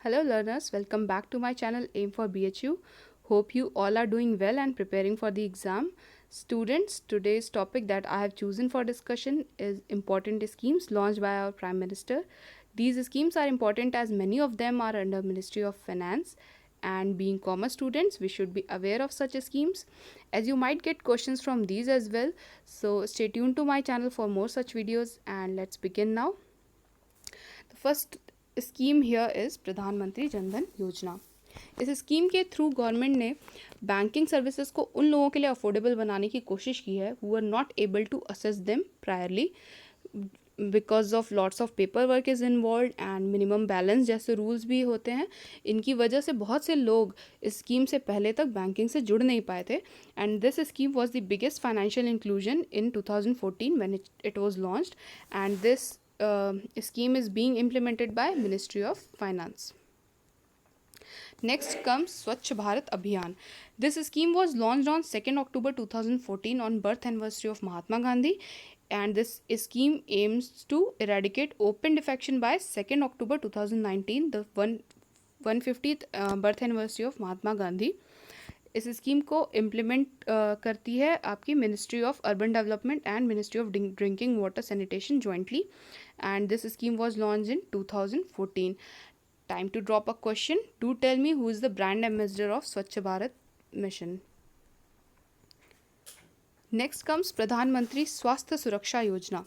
Hello learners, welcome back to my channel Aim for BHU. Hope you all are doing well and preparing for the exam. Students, today's topic that I have chosen for discussion is important schemes launched by our Prime Minister. These schemes are important as many of them are under Ministry of Finance, and being commerce students we should be aware of such schemes as you might get questions from these as well. So stay tuned to my channel for more such videos and let's begin now. The first scheme here is प्रधानमंत्री जनधन योजना। इस scheme के through government ने banking services को उन लोगों के लिए अफोर्डेबल बनाने की कोशिश की है who are not able to assess them priorly because of lots of paper work is involve and minimum balance जैसे रूल्स भी होते हैं। इनकी वजह से बहुत से लोग इस स्कीम से पहले तक बैंकिंग से जुड़ नहीं पाए थे and this scheme was the biggest financial inclusion in 2014 when it was launched and this scheme is being implemented by Ministry of Finance. Next comes Swachh Bharat Abhiyan. This scheme was launched on 2nd October 2014 on birth anniversary of Mahatma Gandhi, and this scheme aims to eradicate open defecation by 2nd October 2019, the 150th birth anniversary of Mahatma Gandhi. इस scheme को implement करती है आपकी ministry of urban development and ministry of drinking water sanitation jointly and this scheme was launch in 2014. Time to drop a question. Do tell me who is the brand ambassador of Swachh Bharat mission. Next comes प्रधानमंत्री स्वास्थ्य सुरक्षा योजना.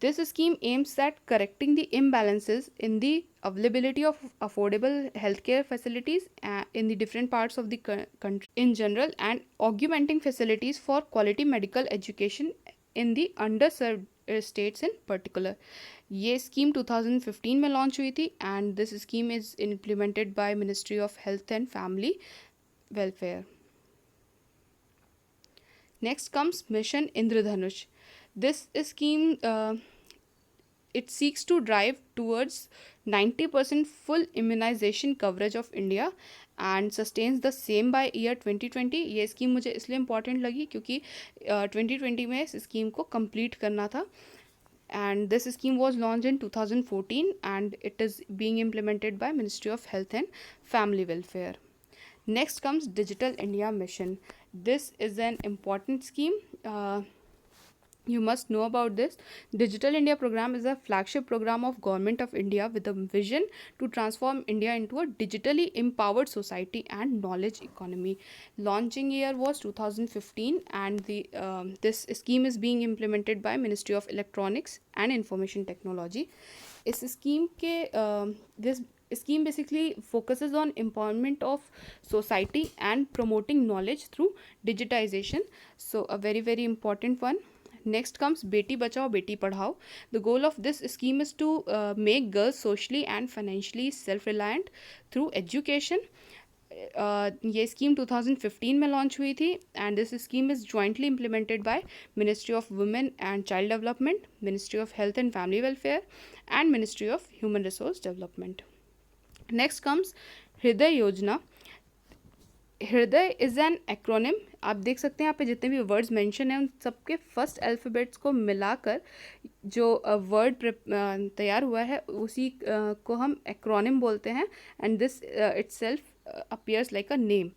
This scheme aims at correcting the imbalances in the availability of affordable healthcare facilities in the different parts of the country in general and augmenting facilities for quality medical education in the underserved states in particular. ये scheme 2015 में launch हुई थी and this scheme is implemented by ministry of health and family welfare. Next comes mission Indradhanush. This scheme it seeks to drive towards 90% full immunization coverage of India and sustains the same by year 2020. ये scheme मुझे इसलिए important लगी क्योंकि 2020 में इस scheme को complete करना था and this scheme was launched in 2014 and it is being implemented by Ministry of Health and Family Welfare. Next comes Digital India Mission. This is an important scheme. You must know about this. Digital India program is a flagship program of Government of India with a vision to transform India into a digitally empowered society and knowledge economy. Launching year was 2015 and this scheme is being implemented by Ministry of Electronics and Information Technology. इस scheme के this scheme basically focuses on empowerment of society and promoting knowledge through digitization. So a very important one. Next comes Beti Bachao Beti Padhao. The goal of this scheme is to make girls socially and financially self-reliant through education. ये scheme 2015 में launch हुई थी and this scheme is jointly implemented by ministry of women and child development, ministry of health and family welfare and ministry of human resource development. Next comes हृदय योजना. हृदय is an acronym. आप देख सकते हैं यहाँ पे जितने भी वर्ड्स मेंशन हैं उन सबके फर्स्ट अल्फ़ाबेट्स को मिलाकर जो वर्ड तैयार हुआ है उसी को हम एक्रोनिम बोलते हैं and this itself appears like a name.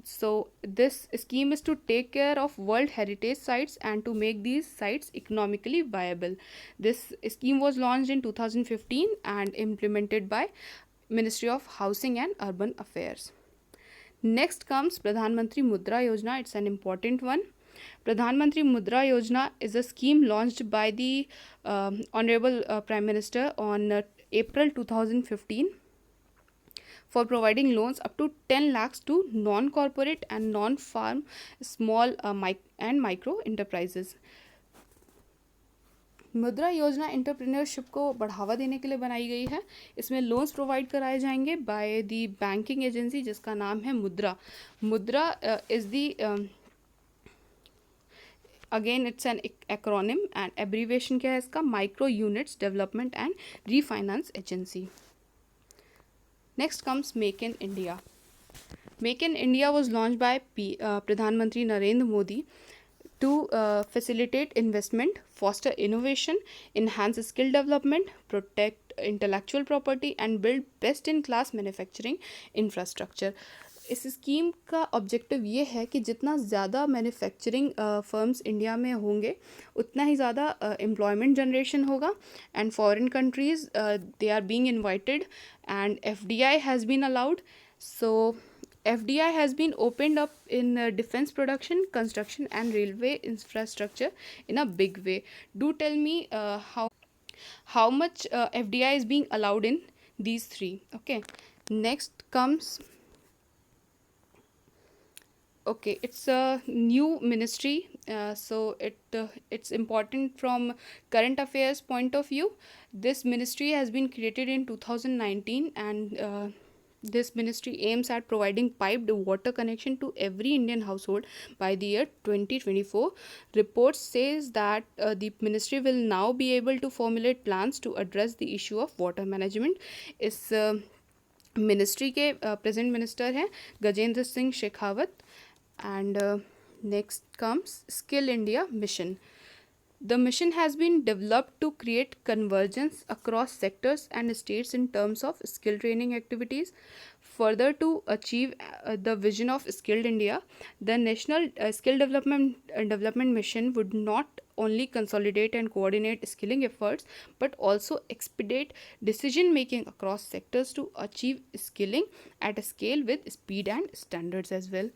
So this scheme is to take care of World Heritage Sites and to make these sites economically viable. This scheme was launched in 2015 and implemented by Ministry of Housing and Urban Affairs. Next comes Pradhan Mantri Mudra Yojana. It's an important one. Pradhan Mantri Mudra Yojana is a scheme launched by the Honorable Prime Minister on April 2015 for providing loans up to 10 lakhs to non-corporate and non-farm small and micro enterprises. मुद्रा योजना entrepreneurship को बढ़ावा देने के लिए बनाई गई है. इसमें लोन्स प्रोवाइड कराए जाएंगे बाय दी बैंकिंग एजेंसी जिसका नाम है Mudra. Mudra is the again it's an acronym and abbreviation क्या है इसका, micro units development and refinance agency. Next comes make in India. Make in India was launch by प्रधानमंत्री Narendra Modi to facilitate investment, foster innovation, enhance skill development, protect intellectual property and build best in class manufacturing infrastructure. इस scheme का objective ये है कि जितना ज़्यादा manufacturing firms India में होंगे उतना ही ज़्यादा एम्प्लॉयमेंट जनरेशन होगा and foreign countries they are being invited and FDI has been allowed. So FDI has been opened up in defense production, construction, and railway infrastructure in a big way. Do tell me how much FDI is being allowed in these three. Okay, next comes. Okay, it's a new ministry, so it's important from current affairs point of view. This ministry has been created in 2019 and this ministry aims at providing piped water connection to every Indian household by the year 2024. Reports says that the ministry will now be able to formulate plans to address the issue of water management. इस ministry के present minister हैं Gajendra Singh Shekhawat. And next comes Skill India Mission. The mission has been developed to create convergence across sectors and states in terms of skill training activities. Further, to achieve the vision of Skilled India, the National Skill Development Mission would not only consolidate and coordinate skilling efforts but also expedite decision making across sectors to achieve skilling at a scale with speed and standards as well.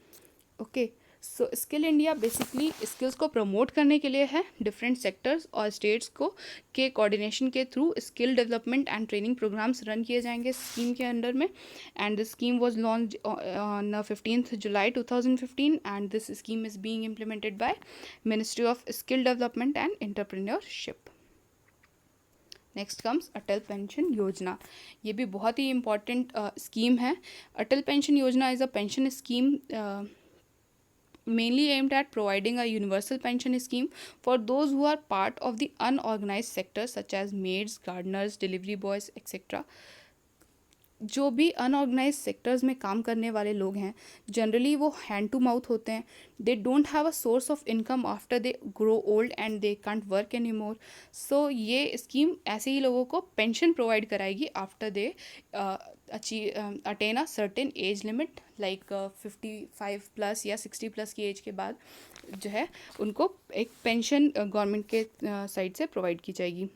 Okay, so skill India basically skills को promote करने के लिए है. Different sectors और states को के coordination के through skill development and training programmes run किए जाएंगे स्कीम के अंडर में. And this scheme was launch on 15th July 2015 and this scheme is being implemented by ministry of skill development and entrepreneurship. Next comes Atal pension Yojana. ये भी बहुत ही important scheme है. Atal pension Yojana is a pension scheme mainly aimed at providing a universal pension scheme for those who are part of the unorganized sector such as maids, gardeners, delivery boys, etc. जो भी unorganised sectors में काम करने वाले लोग हैं generally वो hand to mouth होते हैं. They don't have a source of income after they grow old and they can't work any more. So ये स्कीम ऐसे ही लोगों को पेंशन प्रोवाइड कराएगी after they attain a certain age limit like 55 plus या 60 plus की as के बाद जो है उनको एक पेंशन गवर्नमेंट के साइड से प्रोवाइड की जाएगी.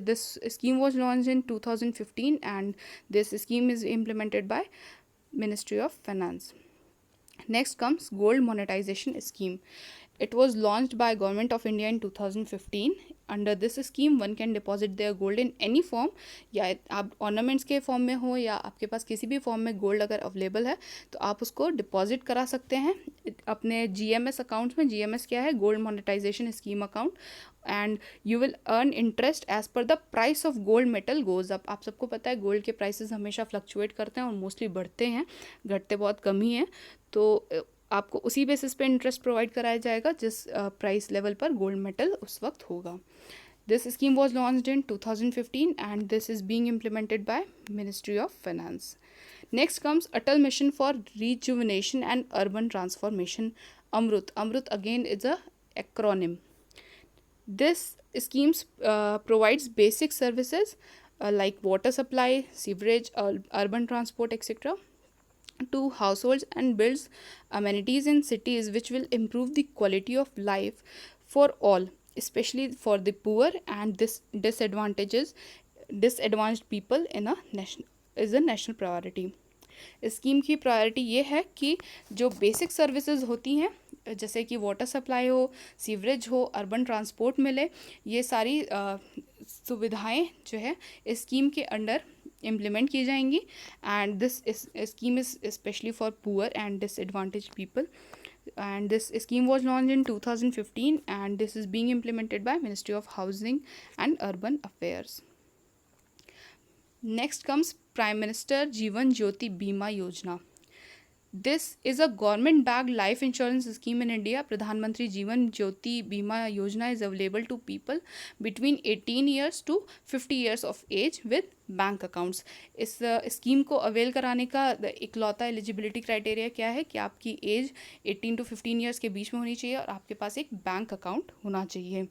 This scheme was launched in 2015 and this scheme is implemented by Ministry of Finance. Next comes Gold Monetization Scheme. It was launched by Government of India in 2015. Under this scheme, one can deposit their gold in any form. या आप ornaments के form में हो या आपके पास किसी भी form में गोल्ड अगर अवेलेबल है तो आप उसको डिपॉजिट करा सकते हैं अपने GMS अकाउंट्स में. GMS क्या है? Gold monetisation scheme account. And you will earn interest as per the price of gold metal goes up. आप सबको पता है गोल्ड के प्राइसेस हमेशा फ्लक्चुएट करते हैं और मोस्टली बढ़ते हैं, घटते बहुत कम ही हैं. तो आपको उसी बेसिस पे इंटरेस्ट प्रोवाइड कराया जाएगा जिस प्राइस लेवल पर गोल्ड मेटल उस वक्त होगा. This scheme was launched in 2015 and this is being implemented by ministry of finance. Next comes Atal mission for rejuvenation and urban transformation, Amrut. Amrut again is a acronym. This schemes provides basic services like water supply, sewerage, urban transport, etc. to households and builds amenities in cities which will improve the quality of life for all, especially for the poor and disadvantaged people in a national priority. Scheme की priority ये है कि जो basic services होती हैं जैसे कि water supply हो, सीवरेज हो, अर्बन ट्रांसपोर्ट मिले, ये सारी सुविधाएं जो है इस स्कीम के अंडर इम्प्लीमेंट की जाएंगी. And this scheme is specially for poor and disadvantage people. And this scheme was launched in 2015 and this is being implemented by Ministry of Housing and Urban Affairs. Next comes Prime Minister Jeevan Jyoti Bima Yojana. This is a government-backed life insurance scheme in India. Pradhan Mantri Jeevan Jyoti Bima Yojana is available to people between 18 years to 50 years of age with bank accounts. इस scheme को avail कराने का इकलौता eligibility criteria क्या है कि आपकी as 18 to 15 years के बीच में होनी चाहिए और आपके पास एक बैंक अकाउंट होना चाहिए.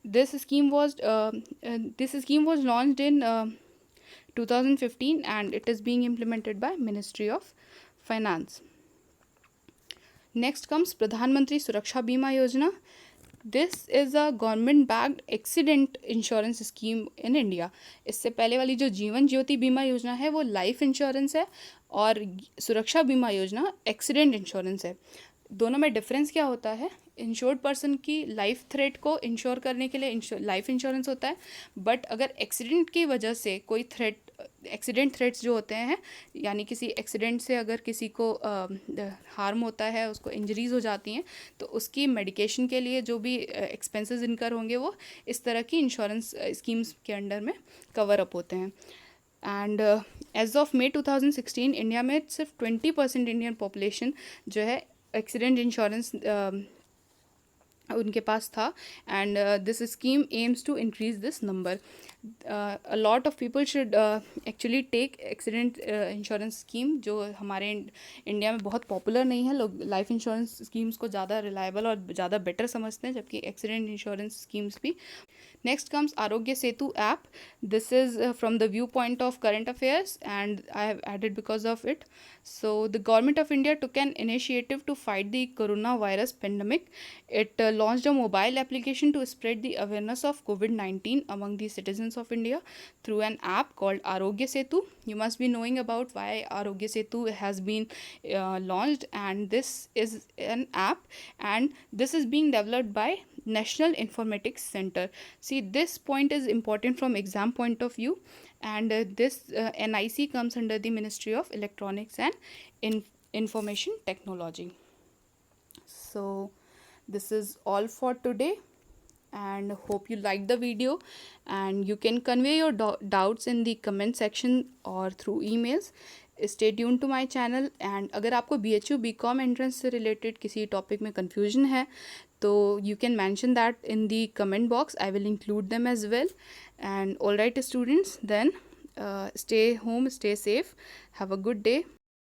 This scheme was launched in 2015, and it is being implemented by Ministry of Finance. Next comes Pradhan Mantri Suraksha Bima Yojana. This is a government backed accident insurance scheme in India. इससे पहले वाली जो जीवन ज्योति बीमा योजना है वो life insurance है, और सुरक्षा बीमा योजना एक्सीडेंट इंश्योरेंस है. दोनों में डिफरेंस क्या होता है? इंश्योर्ड पर्सन की लाइफ थ्रेट को इंश्योर करने के लिए लाइफ इंश्योरेंस होता है, बट अगर एक्सीडेंट की वजह से कोई एक्सीडेंट थ्रेट्स जो होते हैं, यानी किसी एक्सीडेंट से अगर किसी को हार्म होता है, उसको इंजरीज हो जाती हैं, तो उसकी मेडिकेशन के लिए जो भी एक्सपेंसेस इनकर होंगे वो इस तरह की इंश्योरेंस स्कीम्स के अंडर में कवर अप होते हैं. And as of May 2016 India में सिर्फ 20% इंडियन पॉपुलेशन जो है एक्सीडेंट इंश्योरेंस उनके पास था. And this scheme aims to increase this number. A lot of people should actually take accident insurance scheme, जो हमारे इंडिया में बहुत पॉपुलर नहीं है. लोग लाइफ इंश्योरेंस स्कीम्स को ज़्यादा रिलायबल और ज़्यादा बेटर समझते हैं, जबकि एक्सीडेंट इंश्योरेंस स्कीम्स भी. Next comes Arogya Setu app. This is from the view point of current affairs, and I have added because of it. So the government of India took an initiative to fight the coronavirus pandemic. It launched a mobile application to spread the awareness of COVID-19 among the citizens of India through an app called Arogya Setu. You must be knowing about why Arogya Setu has been launched, and this is an app, and this is being developed by National Informatics Center. See, this point is important from exam point of view, and this NIC comes under the Ministry of Electronics and Information Technology. So this is all for today, and hope you liked the video, and you can convey your doubts in the comment section or through emails. Stay tuned to my channel. And अगर आपको BHU BCom entrance से related किसी topic में confusion है, तो you can mention that in the comment box. I will include them as well. And all right students, then stay home, stay safe, have a good day.